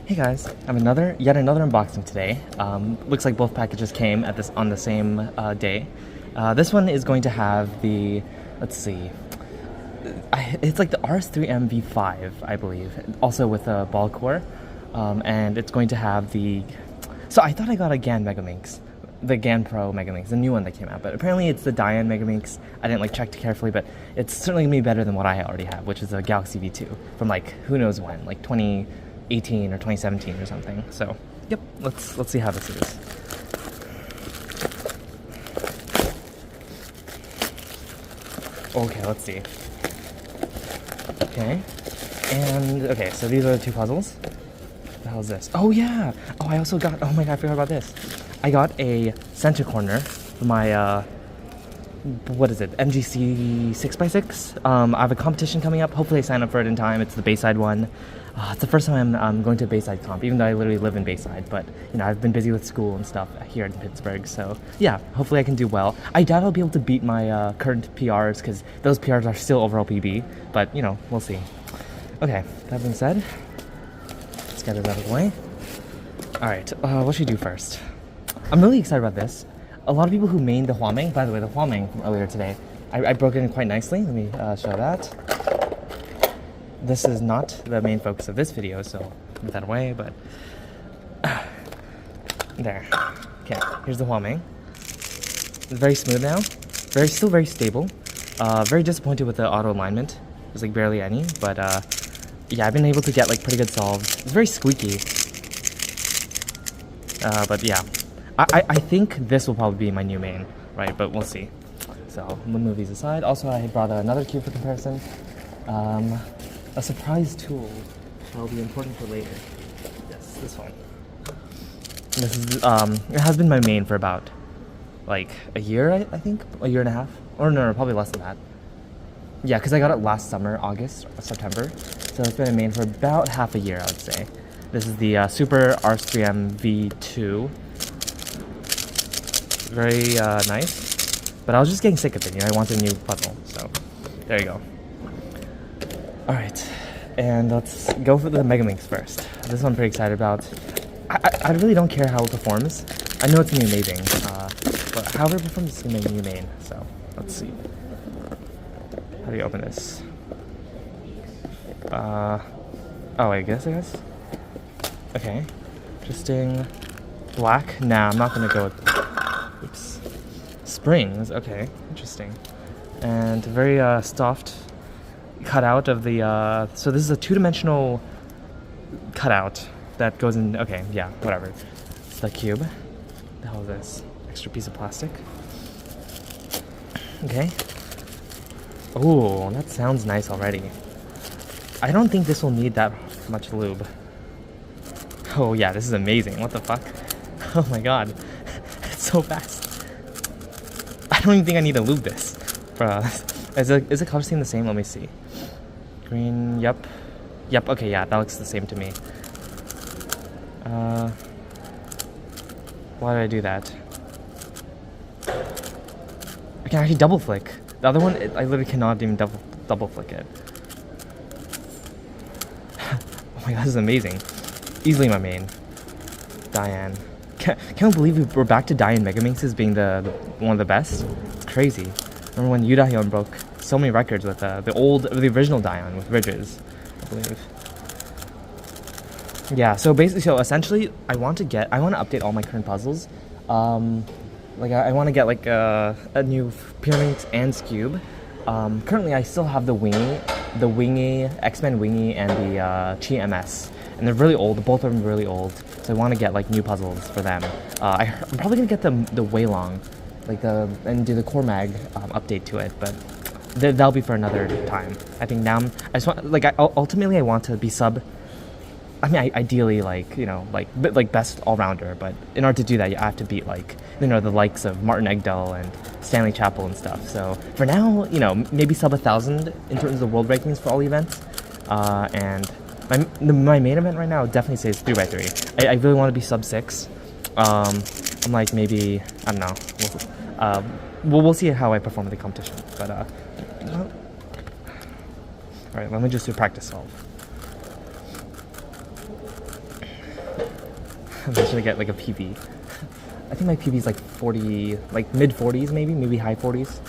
Hey guys, I have yet another unboxing today. Looks like both packages came on the same day. This one is going to have the, let's see, it's like the RS3M V5, I believe, also with a Ballcore, and it's going to have the. So I thought I got a Dayan Megaminx, the Dayan Pro Megaminx, the new one that came out, but apparently it's the Dayan Megaminx. I didn't check carefully, but it's certainly gonna be better than what I already have, which is a Galaxy V2 from who knows when, 2018 or 2017 or something. So, yep, let's see how this is. Okay, let's see. Okay, and okay, so these are the two puzzles. What the hell is this? Oh yeah! Oh, I also got. Oh my god, I forgot about this. I got a center corner for my what is it? MGC 6x6. I have a competition coming up. Hopefully I sign up for it in time. It's the Bayside one. It's the first time I'm going to a Bayside comp, even though I literally live in Bayside. But, you know, I've been busy with school and stuff here in Pittsburgh. So, yeah, hopefully I can do well. I doubt I'll be able to beat my current PRs because those PRs are still overall PB. But, you know, we'll see. Okay, that being said, let's get it out of the way. Alright, what should we do first? I'm really excited about this. A lot of people who mained the huameng, by the way, the huameng from earlier today, I broke it in quite nicely. Let me show that. This is not the main focus of this video, so move that away, but there. Okay, here's the huameng. It's very smooth now. Still very stable. Very disappointed with the auto alignment. There's barely any, but yeah, I've been able to get pretty good solves. It's very squeaky. But yeah. I think this will probably be my new main, right? But we'll see. So I'm gonna move these aside. Also, I brought another cube for comparison. A surprise tool will be important for later. Yes, this one. This is it has been my main for about a year, I think, a year and a half, or no, probably less than that. Yeah, because I got it last summer, August or September. So it's been a main for about half a year, I would say. This is the Super RS3M V2. Very nice, but I was just getting sick of it. You know, I wanted a new puzzle, so there you go. All right, and let's go for the Megaminx first. This one I'm pretty excited about. I really don't care how it performs. I know it's gonna be amazing, but however it performs, it's gonna be a new main. So let's see. How do you open this? Oh, I guess. Okay, interesting. Black? Nah, I'm not gonna go with. Oops. Springs, okay, interesting. And very soft cutout of the, so this is a two-dimensional cutout that goes in, okay, yeah, whatever. It's the cube. What the hell is this? Extra piece of plastic. Okay. Oh, that sounds nice already. I don't think this will need that much lube. Oh yeah, this is amazing. What the fuck? Oh my god. So fast. I don't even think I need to lube this. Bruh. Is the color scheme the same? Let me see. Green, yep. Yep, okay, yeah, that looks the same to me. Why did I do that? I can actually double flick. The other one, I literally cannot even double flick it. Oh my god, this is amazing. Easily my main. Dayan. Can't believe we're back to Dayan Megaminx being the one of the best. It's crazy. Remember when Dayan broke so many records with the original Dayan with ridges, I believe. Yeah. So essentially, I want to update all my current puzzles. I want to get a new Pyraminx and Scube. Currently, I still have the Wingy, X-Men Wingy, and the Chi MS. And they're really old. Both of them are really old. So I want to get new puzzles for them. I'm probably gonna get the Waylong, and do the Core Mag update to it. But that'll be for another time. I think now I just want ultimately I want to be sub. I mean, ideally best all rounder. But in order to do that, you have to beat the likes of Martin Egdahl and Stanley Chappell and stuff. So for now, maybe sub 1,000 in terms of the world rankings for all events, and. My main event right now would definitely say it's 3x3. I really want to be sub 6. I'm maybe, I don't know. We'll see how I perform in the competition. But, alright, let me just do practice solve. I'm just gonna get like a PV. I think my PV is like 40, like mid 40s maybe high 40s.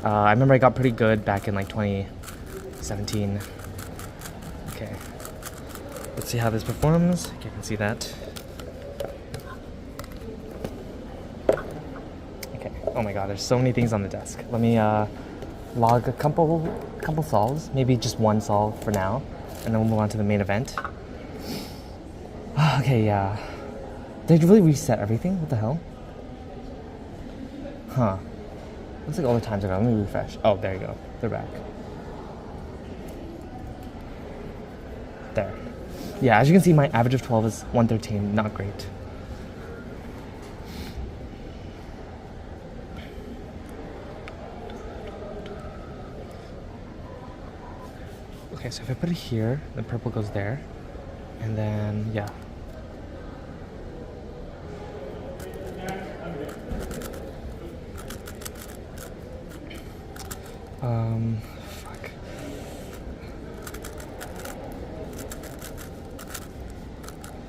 I remember I got pretty good back in like 2017. Okay, let's see how this performs. You can see that. Okay, oh my god, there's so many things on the desk. Let me log a couple solves, maybe just one solve for now, and then we'll move on to the main event. Okay, yeah. Did you really reset everything? What the hell? Huh. Looks like all the times are gone. Let me refresh. Oh, there you go. They're back. There. Yeah, as you can see, my average of 12 is 113. Not great. Okay, so if I put it here, the purple goes there. And then, yeah. Fuck.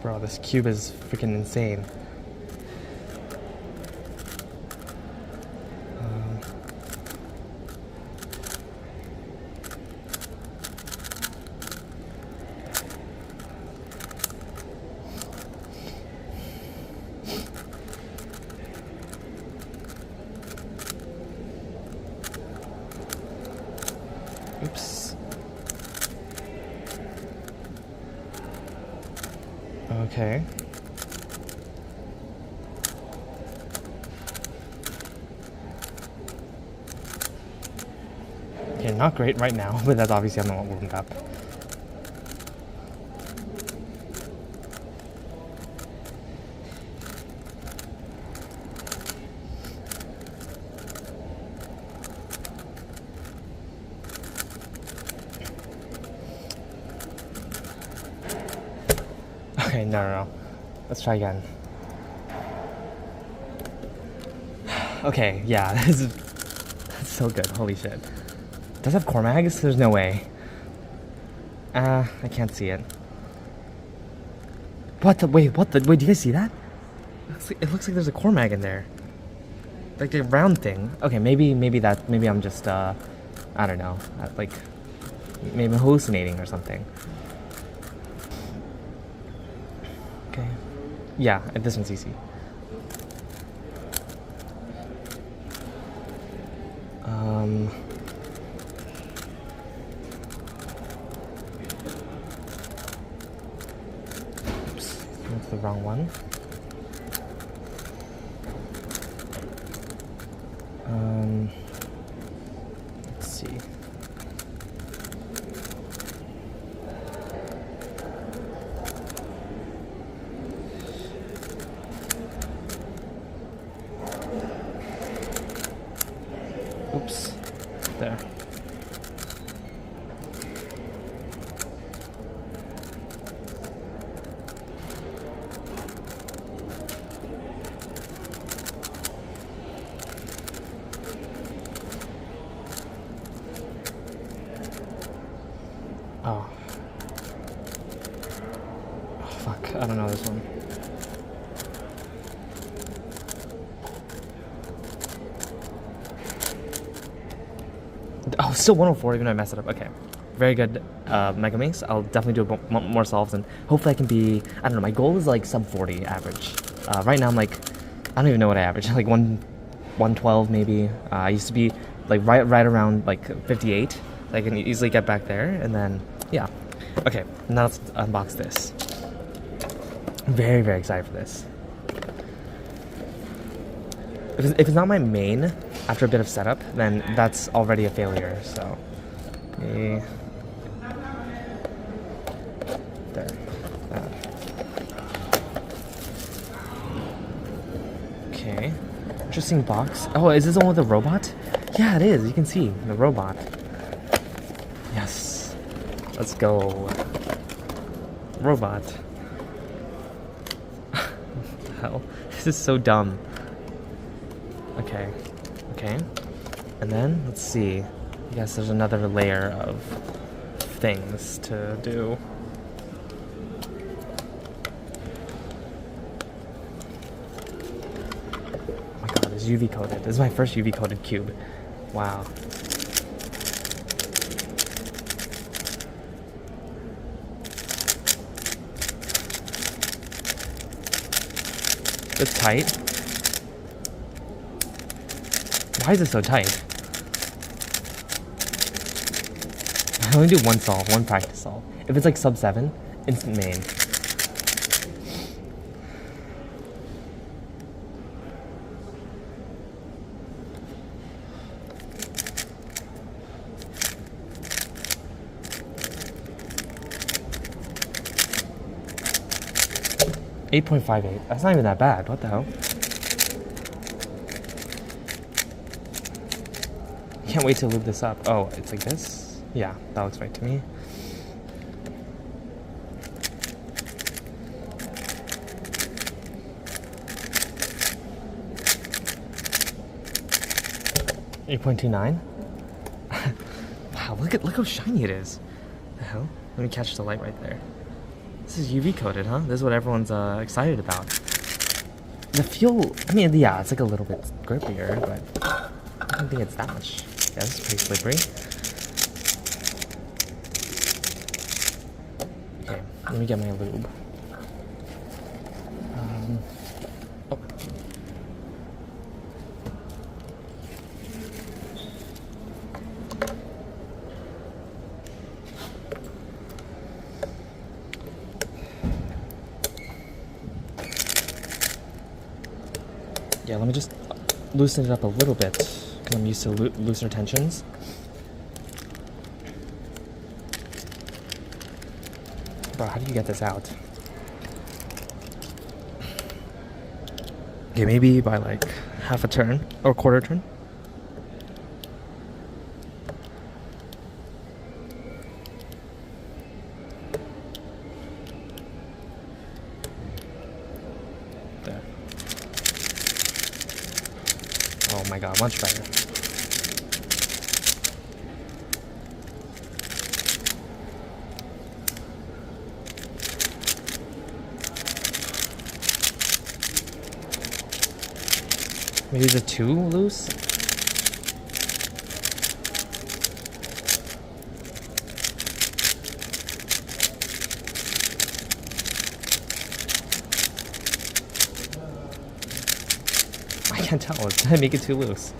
Bro, this cube is freaking insane. Oops. Okay. Okay, not great right now, but that's obviously I'm not warmed up. Okay, no. Let's try again. Okay, yeah, that's so good. Holy shit. Does it have core mags? There's no way. I can't see it. What the? Wait, do you guys see that? It looks like there's a core mag in there. Like a round thing. Okay, maybe I'm just, I don't know. Like, maybe I'm hallucinating or something. Okay. Yeah, this one's easy. Oops, that's the wrong one. Let's see. Oops, there. Oh. Oh, fuck, I don't know this one. Oh, still 104 even though I messed it up. Okay. Very good Megaminx. I'll definitely do more solves and hopefully I can be, I don't know, my goal is like sub 40 average. Right now I'm like, I don't even know what I average, like 112 maybe. I used to be like right around like 58. So I can easily get back there and then, yeah. Okay, now let's unbox this. Very, very excited for this. If it's not my main, after a bit of setup, then that's already a failure, so. There. Okay. Interesting box. Oh, is this the one with the robot? Yeah, it is. You can see the robot. Yes. Let's go. Robot. What the hell? This is so dumb. Okay. Okay. And then, let's see. I guess there's another layer of things to do. It's UV coated. This is my first UV coated cube. Wow. It's tight. Why is it so tight? I only do one solve, one practice solve. If it's like sub 7, instant main. .58. That's not even that bad. What the hell? Can't wait to lube this up. Oh, it's like this? Yeah, that looks right to me. .29. Wow, look how shiny it is. The hell? Let me catch the light right there. This is UV coated, huh? This is what everyone's excited about. The feel, I mean, yeah, it's like a little bit grippier, but I don't think it's that much. Yeah, this is pretty slippery. Okay, let me get my lube. Oh. Yeah, let me just loosen it up a little bit, because I'm used to looser tensions. Bro, how do you get this out? Okay, maybe by like half a turn, or quarter turn. There. Oh my god, much better. Maybe the too loose? I can't tell. Did I make it too loose?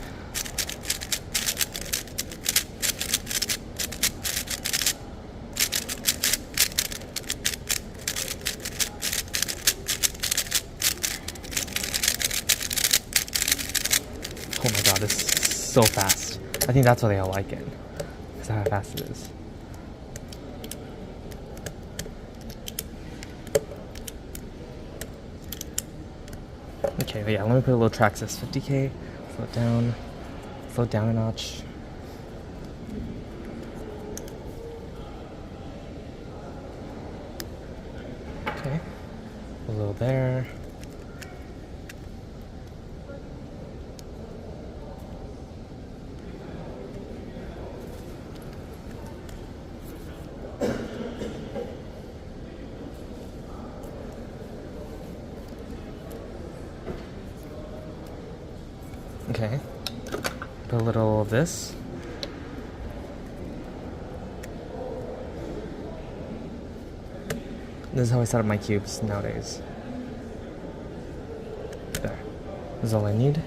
Oh my god, this is so fast. I think that's why they all like it. Because how fast it is. Okay, yeah, let me put a little Traxxas 50K. Slow it down a notch. Okay, a little there. Okay, put a little of this. This is how I set up my cubes nowadays. There. This is all I need.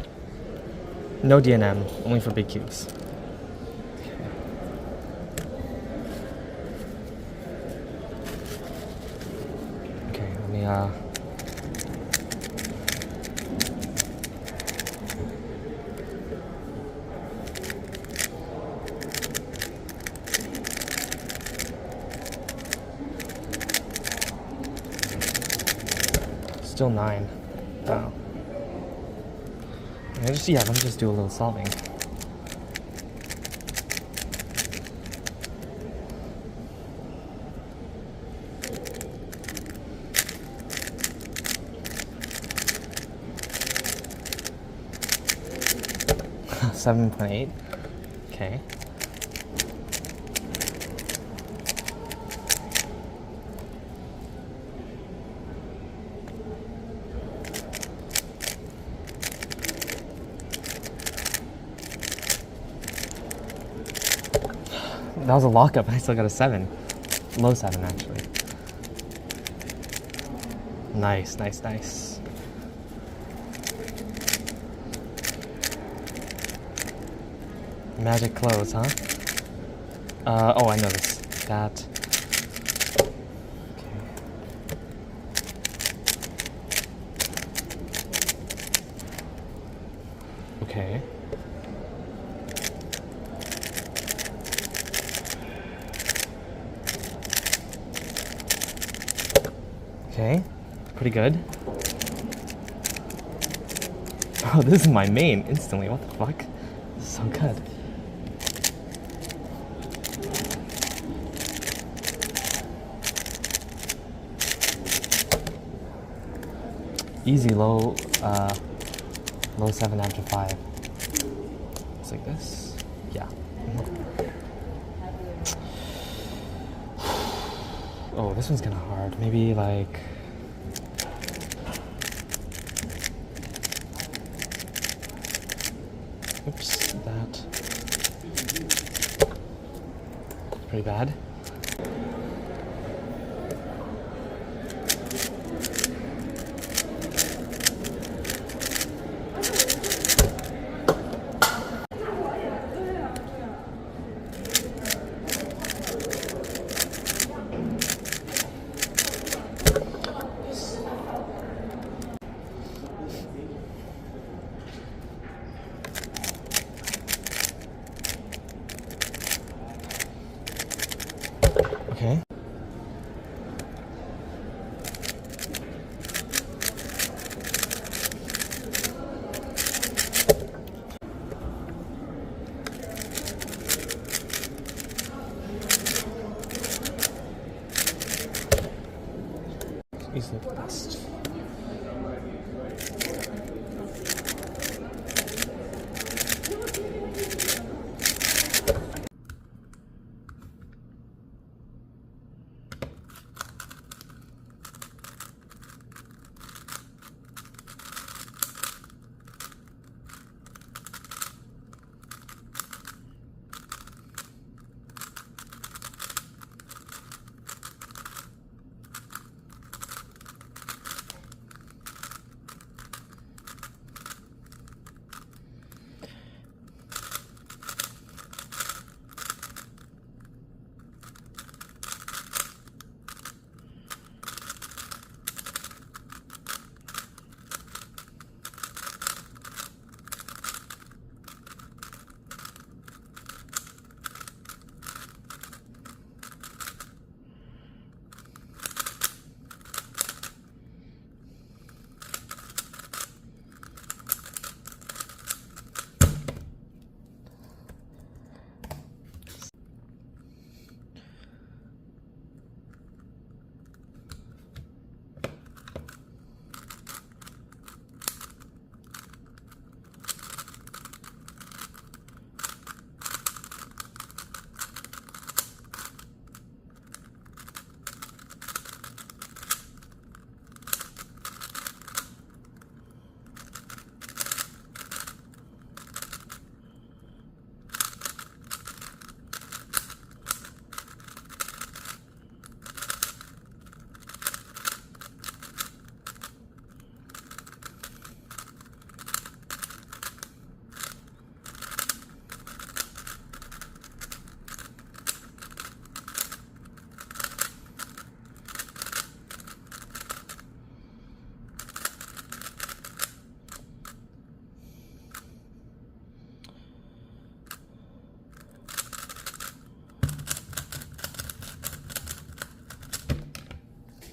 No DNM, only for big cubes. Okay, let me Still 9. Wow. Let me just do a little solving. .8. Okay. That was a lockup, and I still got a 7. Low 7, actually. Nice, nice, nice. Magic close, huh? Oh, I know this. That. Okay. Okay, pretty good. Oh, this is my main instantly. What the fuck? This is so good. Easy low 7 after 5. Just like this. Yeah. Oh, this one's kind of hard. Maybe like. Oops, that. Pretty bad. Okay. Easily the best.